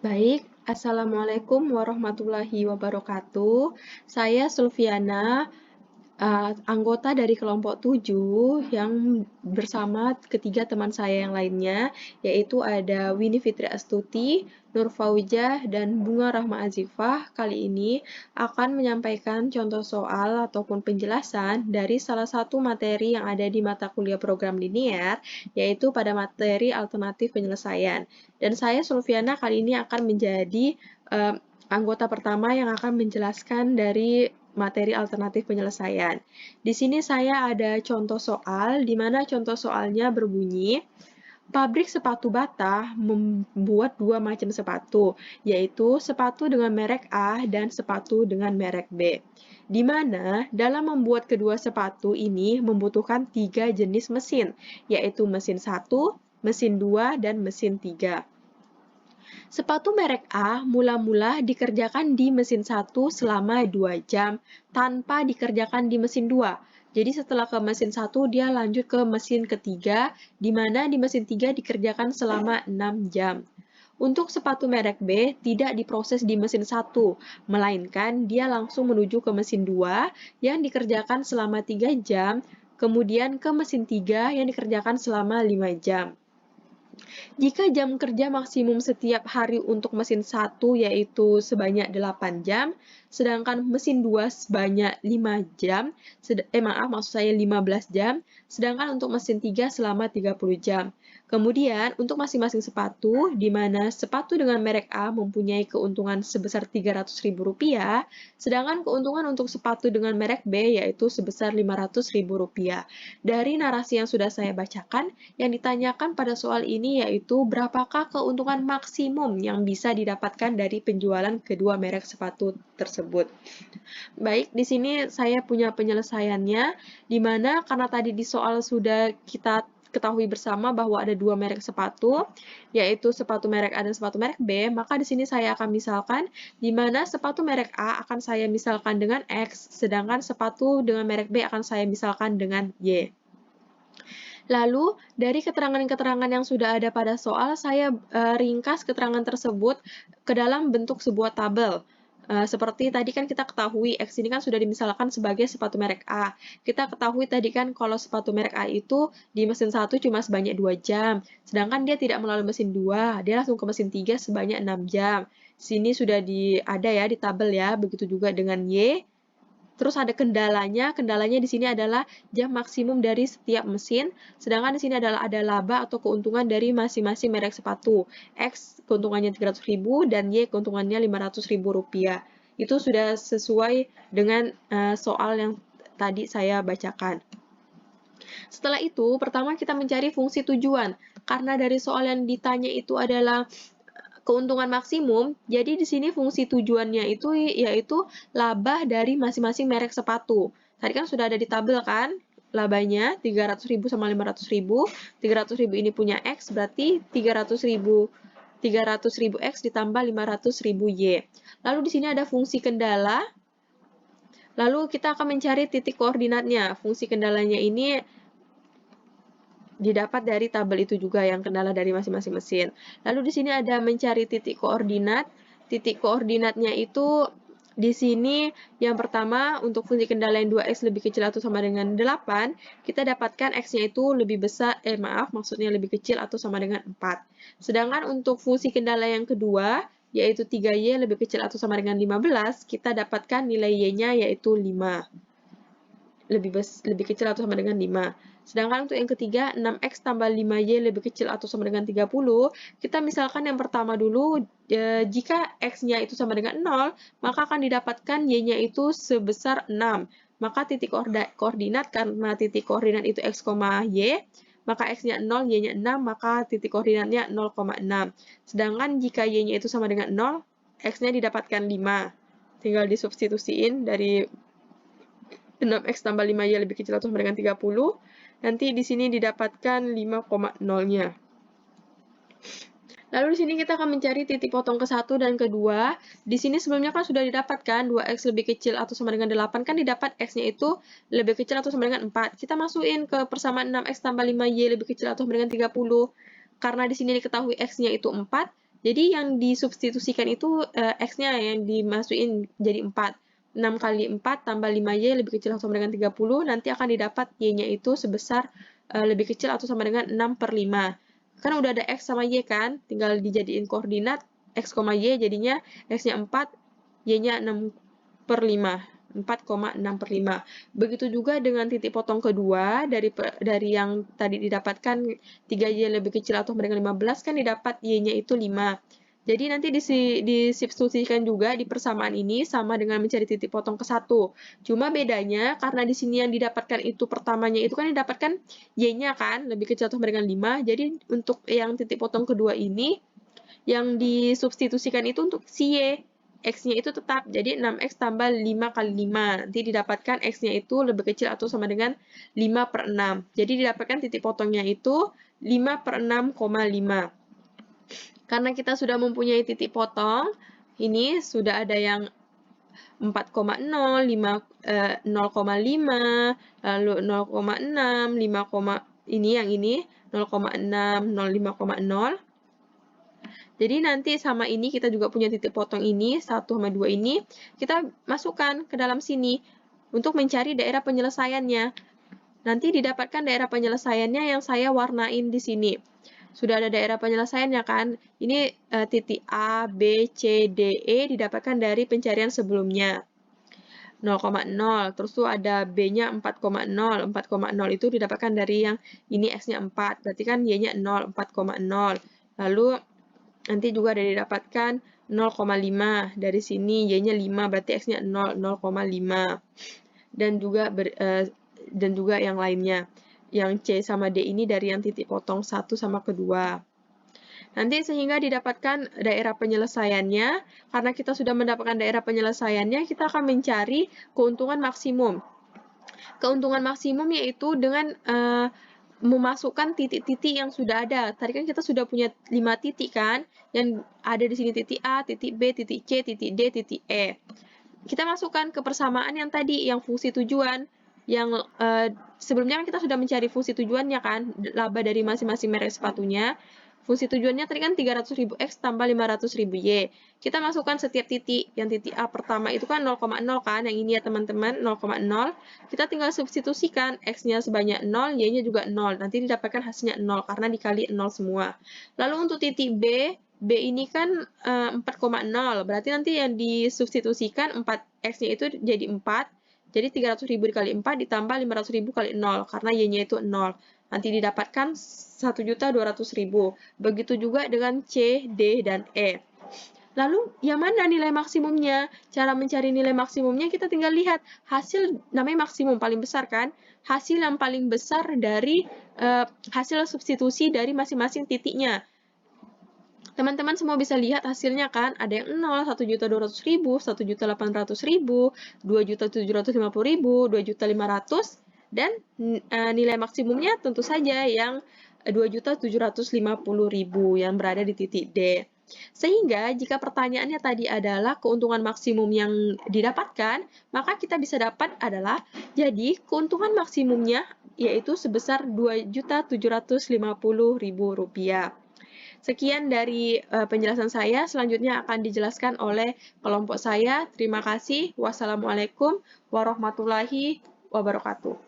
Baik, Assalamualaikum warahmatullahi wabarakatuh. Saya Sulfiana, anggota dari kelompok 7 yang bersama ketiga teman saya yang lainnya, yaitu ada Winnie Fitri Astuti, Nur Fauzah, dan Bunga Rahma Azifah. Kali ini akan menyampaikan contoh soal ataupun penjelasan dari salah satu materi yang ada di mata kuliah program linear, yaitu pada materi alternatif penyelesaian. Dan saya, Sulfiana, kali ini akan menjadi anggota pertama yang akan menjelaskan dari materi alternatif penyelesaian. Di sini saya ada contoh soal, di mana contoh soalnya berbunyi, pabrik sepatu bata membuat dua macam sepatu, yaitu sepatu dengan merek A dan sepatu dengan merek B. Di mana dalam membuat kedua sepatu ini membutuhkan 3 jenis mesin, yaitu mesin 1, mesin 2, dan mesin 3. Sepatu merek A mula-mula dikerjakan di mesin 1 selama 2 jam tanpa dikerjakan di mesin 2. Jadi setelah ke mesin 1 dia lanjut ke mesin ketiga, di mana di mesin 3 dikerjakan selama 6 jam. Untuk sepatu merek B tidak diproses di mesin 1, melainkan dia langsung menuju ke mesin 2 yang dikerjakan selama 3 jam, kemudian ke mesin 3 yang dikerjakan selama 5 jam. Jika jam kerja maksimum setiap hari untuk mesin 1 yaitu sebanyak 8 jam, sedangkan mesin 2 sebanyak 5 jam, maksud saya 15 jam, sedangkan untuk mesin 3 selama 30 jam. Kemudian, untuk masing-masing sepatu, di mana sepatu dengan merek A mempunyai keuntungan sebesar Rp300.000, sedangkan keuntungan untuk sepatu dengan merek B yaitu sebesar Rp500.000. Dari narasi yang sudah saya bacakan, yang ditanyakan pada soal ini yaitu berapakah keuntungan maksimum yang bisa didapatkan dari penjualan kedua merek sepatu tersebut. Baik, di sini saya punya penyelesaiannya, di mana karena tadi di soal sudah kita ketahui bersama bahwa ada dua merek sepatu, yaitu sepatu merek A dan sepatu merek B, maka di sini saya akan misalkan di mana sepatu merek A akan saya misalkan dengan X, sedangkan sepatu dengan merek B akan saya misalkan dengan Y. Lalu, dari keterangan-keterangan yang sudah ada pada soal, saya ringkas keterangan tersebut ke dalam bentuk sebuah tabel. Seperti tadi kan kita ketahui, X ini kan sudah dimisalkan sebagai sepatu merek A. Kita ketahui tadi kan kalau sepatu merek A itu di mesin 1 cuma sebanyak 2 jam. Sedangkan dia tidak melalui mesin 2, dia langsung ke mesin 3 sebanyak 6 jam. Sini sudah ada ya di tabel ya, begitu juga dengan Y. Terus ada kendalanya di sini adalah jam maksimum dari setiap mesin, sedangkan di sini adalah ada laba atau keuntungan dari masing-masing merek sepatu. X keuntungannya 300.000 dan Y keuntungannya Rp500.000. Itu sudah sesuai dengan soal yang tadi saya bacakan. Setelah itu, pertama kita mencari fungsi tujuan. Karena dari soal yang ditanya itu adalah keuntungan maksimum, jadi di sini fungsi tujuannya itu yaitu laba dari masing-masing merek sepatu. Tadi kan sudah ada di tabel kan, labanya 300.000 sama 500.000. 300.000 ini punya X, berarti 300.000 X ditambah 500.000 Y. Lalu di sini ada fungsi kendala. Lalu kita akan mencari titik koordinatnya. Fungsi kendalanya ini didapat dari tabel itu juga yang kendala dari masing-masing mesin. Lalu di sini ada mencari titik koordinat. Titik koordinatnya itu di sini yang pertama untuk fungsi kendala yang 2x lebih kecil atau sama dengan 8, kita dapatkan x-nya itu lebih besar, maksudnya lebih kecil atau sama dengan 4. Sedangkan untuk fungsi kendala yang kedua, yaitu 3y lebih kecil atau sama dengan 15, kita dapatkan nilai y-nya yaitu 5. Lebih kecil atau sama dengan 5. Sedangkan untuk yang ketiga, 6x tambah 5y lebih kecil atau sama dengan 30, kita misalkan yang pertama dulu, jika x-nya itu sama dengan 0, maka akan didapatkan y-nya itu sebesar 6. Maka titik koordinat, karena titik koordinat itu x, y, maka x-nya 0, y-nya 6, maka titik koordinatnya 0,6. Sedangkan jika y-nya itu sama dengan 0, x-nya didapatkan 5. Tinggal disubstitusiin dari 6x tambah 5y lebih kecil atau sama dengan 30. Nanti di sini didapatkan 5,0-nya. Lalu di sini kita akan mencari titik potong ke-1 dan ke-2. Di sini sebelumnya kan sudah didapatkan 2x lebih kecil atau sama dengan 8, kan didapat x-nya itu lebih kecil atau sama dengan 4. Kita masukin ke persamaan 6x tambah 5y lebih kecil atau sama dengan 30. Karena di sini diketahui x-nya itu 4, Jadi yang disubstitusikan itu X-nya yang dimasukin jadi 4. 6 kali 4 tambah 5Y lebih kecil atau sama dengan 30, nanti akan didapat Y-nya itu sebesar lebih kecil atau sama dengan 6/5. Kan udah ada X sama Y kan, tinggal dijadiin koordinat X, Y, jadinya X-nya 4, Y-nya 6/5. 4,6/5. Begitu juga dengan titik potong kedua, dari yang tadi didapatkan 3Y lebih kecil atau sama dengan 15, kan didapat Y-nya itu 5. Jadi nanti disubstitusikan juga di persamaan ini sama dengan mencari titik potong ke 1. Cuma bedanya karena di sini yang didapatkan itu pertamanya itu kan didapatkan Y-nya kan lebih kecil atau sama dengan 5. Jadi untuk yang titik potong kedua ini yang disubstitusikan itu untuk si Y. X-nya itu tetap, jadi 6X tambah 5 kali 5. Nanti didapatkan X-nya itu lebih kecil atau sama dengan 5/6. Jadi didapatkan titik potongnya itu 5/6,5. Karena kita sudah mempunyai titik potong, ini sudah ada yang 4,0, 0,5, lalu 0,6, 5, ini yang ini 0,6, 0, 5,0. Jadi nanti sama ini kita juga punya titik potong ini, 1 sama 2 ini, kita masukkan ke dalam sini untuk mencari daerah penyelesaiannya. Nanti didapatkan daerah penyelesaiannya yang saya warnain di sini. Sudah ada daerah penyelesaiannya kan? Ini titik A, B, C, D, E didapatkan dari pencarian sebelumnya. 0,0, terus tuh ada B-nya 4,0, 4,0 itu didapatkan dari yang ini X-nya 4, berarti kan Y-nya 0, 4,0. Lalu nanti juga ada didapatkan 0,5 dari sini, Y-nya 5, berarti X-nya 0, 0,5. Dan juga yang lainnya. Yang C sama D ini dari yang titik potong 1 sama kedua. Nanti sehingga didapatkan daerah penyelesaiannya, karena kita sudah mendapatkan daerah penyelesaiannya, kita akan mencari keuntungan maksimum. Keuntungan maksimum yaitu dengan memasukkan titik-titik yang sudah ada. Tadi kan kita sudah punya 5 titik kan, yang ada di sini titik A, titik B, titik C, titik D, titik E. Kita masukkan ke persamaan yang tadi, yang fungsi tujuan, yang sebelumnya kan kita sudah mencari fungsi tujuannya kan, laba dari masing-masing merek sepatunya. Fungsi tujuannya tadi kan 300.000 X tambah 500.000 Y. Kita masukkan setiap titik. Yang titik A pertama itu kan 0,0 kan, yang ini ya teman-teman, 0,0. Kita tinggal substitusikan X-nya sebanyak 0, Y-nya juga 0. Nanti didapatkan hasilnya 0 karena dikali 0 semua. Lalu untuk titik B, B ini kan 4,0, berarti nanti yang disubstitusikan 4X-nya itu jadi 4, jadi 300.000 dikali 4 ditambah 500.000 kali 0, karena Y-nya itu 0. Nanti didapatkan 1.200.000. Begitu juga dengan C, D, dan E. Lalu, yang mana nilai maksimumnya? Cara mencari nilai maksimumnya kita tinggal lihat hasil, namanya maksimum paling besar kan? Hasil yang paling besar dari hasil substitusi dari masing-masing titiknya. Teman-teman semua bisa lihat hasilnya kan, ada yang 0, 1.200.000, 1.800.000, 2.750.000, 2.500.000, dan nilai maksimumnya tentu saja yang 2.750.000 yang berada di titik D. Sehingga jika pertanyaannya tadi adalah keuntungan maksimum yang didapatkan, maka kita bisa dapat adalah, jadi keuntungan maksimumnya yaitu sebesar Rp2.750.000. Sekian dari penjelasan saya, selanjutnya akan dijelaskan oleh kelompok saya. Terima kasih. Wassalamualaikum warahmatullahi wabarakatuh.